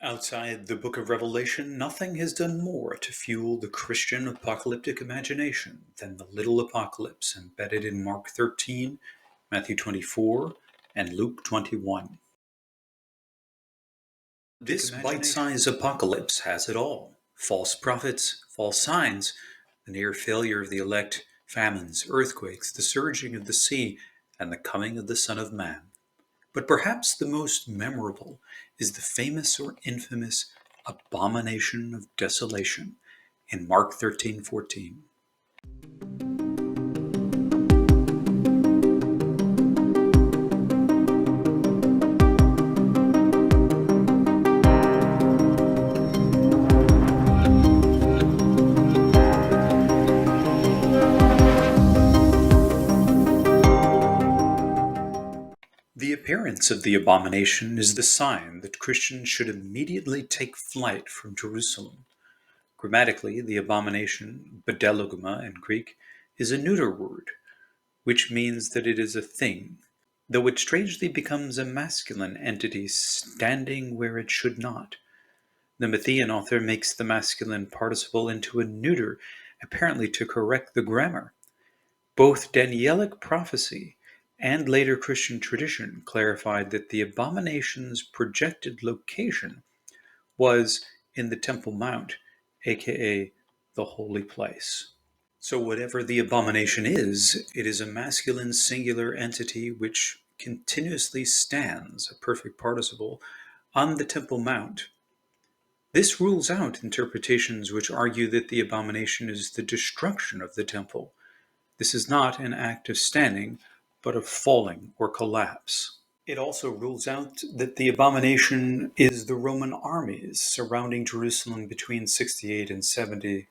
Outside the book of Revelation, nothing has done more to fuel the Christian apocalyptic imagination than the little apocalypse embedded in Mark 13, Matthew 24, and Luke 21. This bite-sized apocalypse has it all: false prophets, false signs, the near failure of the elect, famines, earthquakes, the surging of the sea, and the coming of the Son of Man. But perhaps the most memorable is the famous or infamous Abomination of Desolation in Mark 13:14. The appearance of the abomination is the sign that Christians should immediately take flight from Jerusalem. Grammatically, the abomination, bedelogma in Greek, is a neuter word, which means that it is a thing, though it strangely becomes a masculine entity standing where it should not. The Matthean author makes the masculine participle into a neuter, apparently to correct the grammar. Both Danielic prophecy and later Christian tradition clarified that the abomination's projected location was in the Temple Mount, aka the holy place. So, whatever the abomination is, it is a masculine singular entity which continuously stands, a perfect participle, on the Temple Mount. This rules out interpretations which argue that the abomination is the destruction of the temple. This is not an act of standing, but of falling or collapse. It also rules out that the abomination is the Roman armies surrounding Jerusalem between 68 and 70.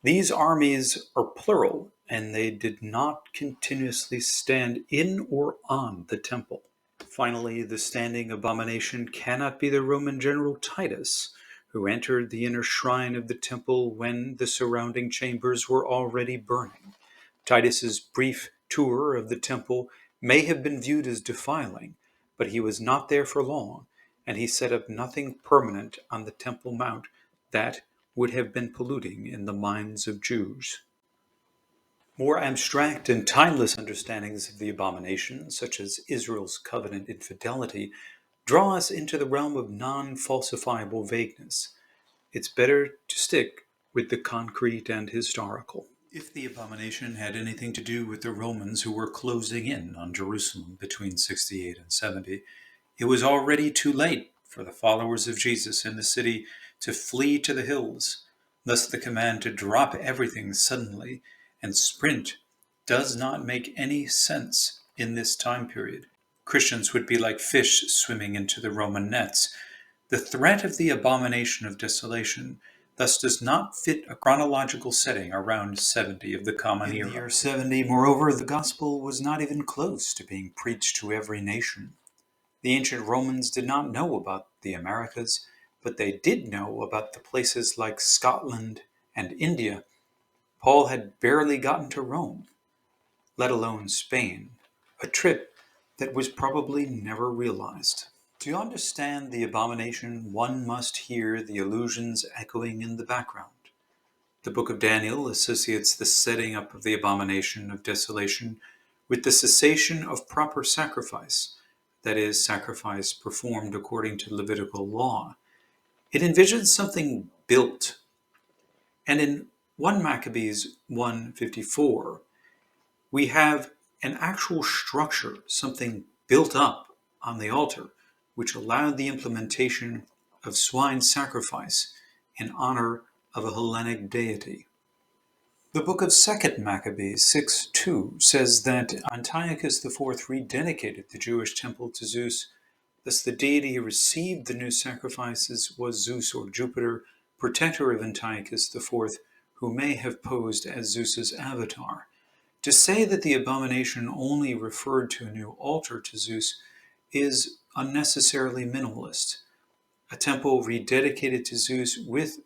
These armies are plural, and they did not continuously stand in or on the temple. Finally, the standing abomination cannot be the Roman general Titus, who entered the inner shrine of the temple when the surrounding chambers were already burning. Titus's brief tour of the temple may have been viewed as defiling, but he was not there for long, and he set up nothing permanent on the Temple Mount that would have been polluting in the minds of Jews. More abstract and timeless understandings of the abomination, such as Israel's covenant infidelity, draw us into the realm of non-falsifiable vagueness. It's better to stick with the concrete and historical. If the abomination had anything to do with the Romans who were closing in on Jerusalem between 68 and 70, it was already too late for the followers of Jesus in the city to flee to the hills. Thus the command to drop everything suddenly and sprint does not make any sense in this time period. Christians would be like fish swimming into the Roman nets. The threat of the abomination of desolation thus does not fit a chronological setting around 70 of the Common Era. In the year 70, moreover, the gospel was not even close to being preached to every nation. The ancient Romans did not know about the Americas, but they did know about the places like Scotland and India. Paul had barely gotten to Rome, let alone Spain, a trip that was probably never realized. To understand the abomination, one must hear the allusions echoing in the background. The book of Daniel associates the setting up of the abomination of desolation with the cessation of proper sacrifice, that is, sacrifice performed according to Levitical law. It envisions something built. And in 1 Maccabees 1:54, we have an actual structure, something built up on the altar, which allowed the implementation of swine sacrifice in honor of a Hellenic deity. The book of 2 Maccabees 6:2 says that Antiochus IV rededicated the Jewish temple to Zeus. Thus the deity who received the new sacrifices was Zeus or Jupiter, protector of Antiochus IV, who may have posed as Zeus's avatar. To say that the abomination only referred to a new altar to Zeus is unnecessarily minimalist. A temple rededicated to Zeus with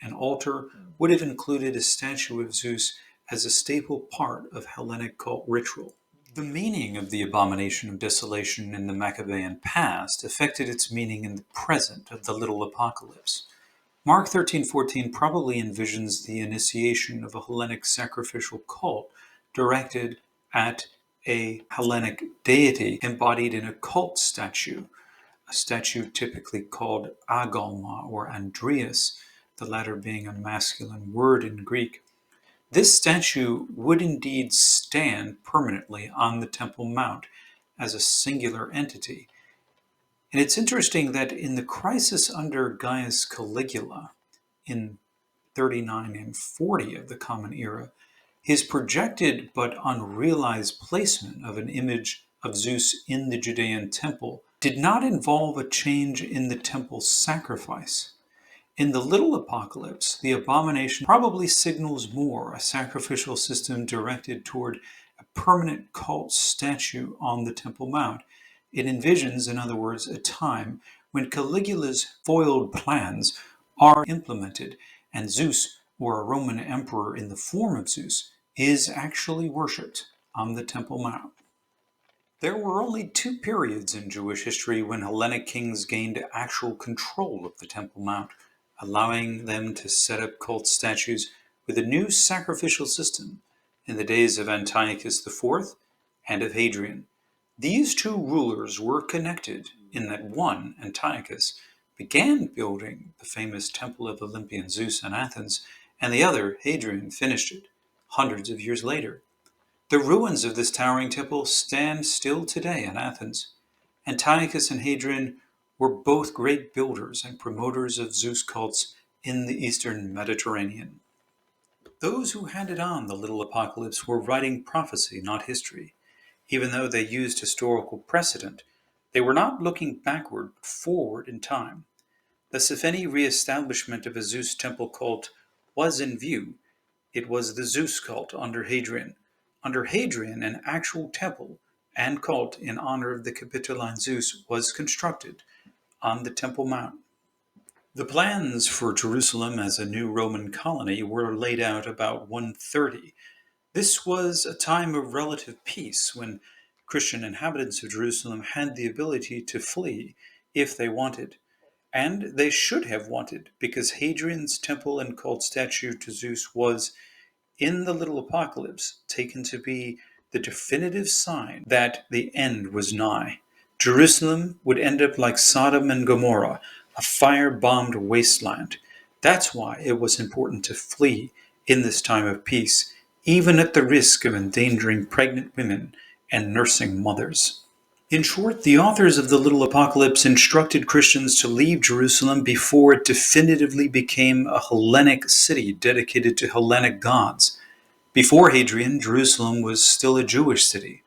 an altar would have included a statue of Zeus as a staple part of Hellenic cult ritual. The meaning of the Abomination of Desolation in the Maccabean past affected its meaning in the present of the Little Apocalypse. Mark 13:14 probably envisions the initiation of a Hellenic sacrificial cult directed at a Hellenic deity embodied in a cult statue, a statue typically called Agolma or Andreas, the latter being a masculine word in Greek. This statue would indeed stand permanently on the Temple Mount as a singular entity. And it's interesting that in the crisis under Gaius Caligula in 39 and 40 of the Common Era, his projected but unrealized placement of an image of Zeus in the Judean temple did not involve a change in the temple's sacrifice. In the Little Apocalypse, the abomination probably signals more a sacrificial system directed toward a permanent cult statue on the Temple Mount. It envisions, in other words, a time when Caligula's foiled plans are implemented and Zeus, or a Roman emperor in the form of Zeus, is actually worshipped on the Temple Mount. There were only two periods in Jewish history when Hellenic kings gained actual control of the Temple Mount, allowing them to set up cult statues with a new sacrificial system in the days of Antiochus IV and of Hadrian. These two rulers were connected in that one, Antiochus, began building the famous Temple of Olympian Zeus in Athens, and the other, Hadrian, finished it hundreds of years later. The ruins of this towering temple stand still today in Athens. Antiochus and Hadrian were both great builders and promoters of Zeus cults in the eastern Mediterranean. Those who handed on the Little Apocalypse were writing prophecy, not history. Even though they used historical precedent, they were not looking backward but forward in time. Thus, if any reestablishment of a Zeus temple cult was in view, it was the Zeus cult under Hadrian. Under Hadrian, an actual temple and cult in honor of the Capitoline Zeus was constructed on the Temple Mount. The plans for Jerusalem as a new Roman colony were laid out about 130. This was a time of relative peace when Christian inhabitants of Jerusalem had the ability to flee if they wanted. And they should have wanted, because Hadrian's temple and cult statue to Zeus was, in the Little Apocalypse, taken to be the definitive sign that the end was nigh. Jerusalem would end up like Sodom and Gomorrah, a fire-bombed wasteland. That's why it was important to flee in this time of peace, even at the risk of endangering pregnant women and nursing mothers. In short, the authors of the Little Apocalypse instructed Christians to leave Jerusalem before it definitively became a Hellenic city dedicated to Hellenic gods. Before Hadrian, Jerusalem was still a Jewish city.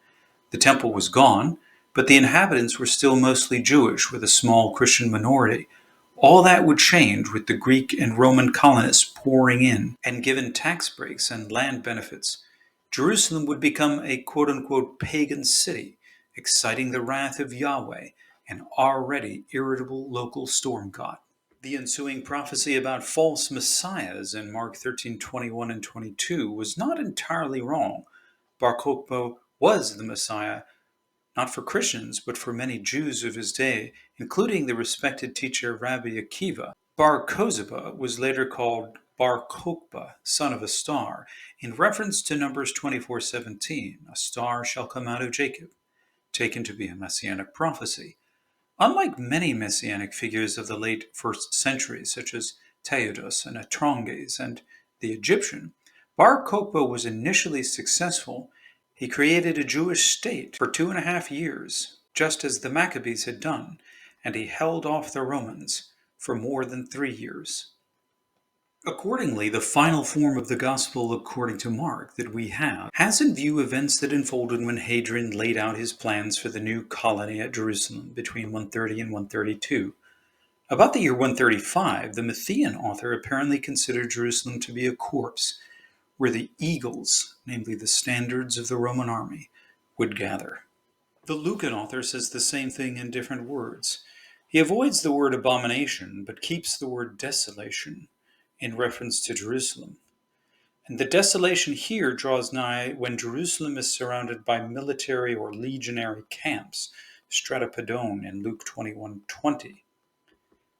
The temple was gone, but the inhabitants were still mostly Jewish, with a small Christian minority. All that would change with the Greek and Roman colonists pouring in and given tax breaks and land benefits. Jerusalem would become a quote-unquote pagan city, exciting the wrath of Yahweh, an already irritable local storm god. The ensuing prophecy about false messiahs in Mark 13:21 and 22 was not entirely wrong. Bar Kokhba was the Messiah, not for Christians, but for many Jews of his day, including the respected teacher Rabbi Akiva. Bar Kokhba was later called Bar Kokhba, son of a star, in reference to Numbers 24:17, a star shall come out of Jacob, taken to be a messianic prophecy. Unlike many messianic figures of the late 1st century, such as Theudas and Atronges and the Egyptian, Bar Kokhba was initially successful. He created a Jewish state for 2.5 years, just as the Maccabees had done, and he held off the Romans for more than 3 years. Accordingly, the final form of the Gospel according to Mark that we have has in view events that unfolded when Hadrian laid out his plans for the new colony at Jerusalem between 130 and 132. About the year 135, the Matthean author apparently considered Jerusalem to be a corpse, where the eagles, namely the standards of the Roman army, would gather. The Lucan author says the same thing in different words. He avoids the word abomination, but keeps the word desolation in reference to Jerusalem. And the desolation here draws nigh when Jerusalem is surrounded by military or legionary camps, stratopedon in Luke 21:20.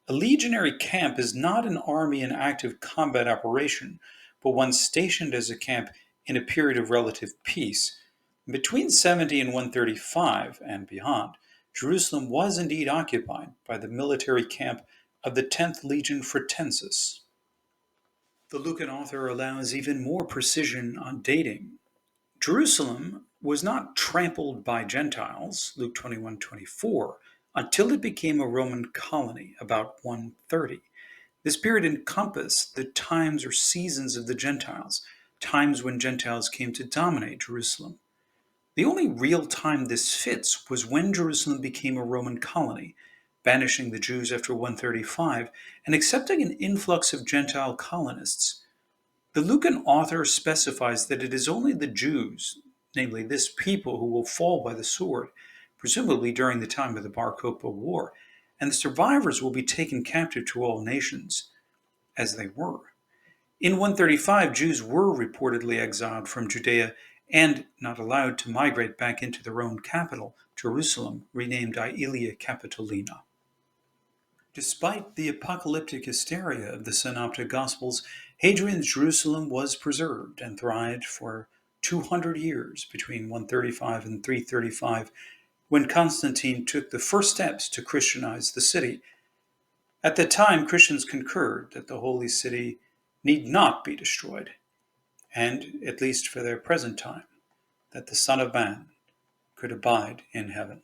A legionary camp is not an army in active combat operation, but one stationed as a camp in a period of relative peace. Between 70 and 135 and beyond, Jerusalem was indeed occupied by the military camp of the 10th Legion Fretensis. The Lucan author allows even more precision on dating. Jerusalem was not trampled by Gentiles, Luke 21:24, until it became a Roman colony about 130. This period encompassed the times or seasons of the Gentiles, times when Gentiles came to dominate Jerusalem. The only real time this fits was when Jerusalem became a Roman colony, banishing the Jews after 135 and accepting an influx of Gentile colonists. The Lucan author specifies that it is only the Jews, namely this people, who will fall by the sword, presumably during the time of the Bar Kokhba War, and the survivors will be taken captive to all nations, as they were. In 135, Jews were reportedly exiled from Judea and not allowed to migrate back into their own capital, Jerusalem, renamed Aelia Capitolina. Despite the apocalyptic hysteria of the Synoptic Gospels, Hadrian's Jerusalem was preserved and thrived for 200 years between 135 and 335, when Constantine took the first steps to Christianize the city. At that time, Christians concurred that the holy city need not be destroyed, and, at least for their present time, that the Son of Man could abide in heaven.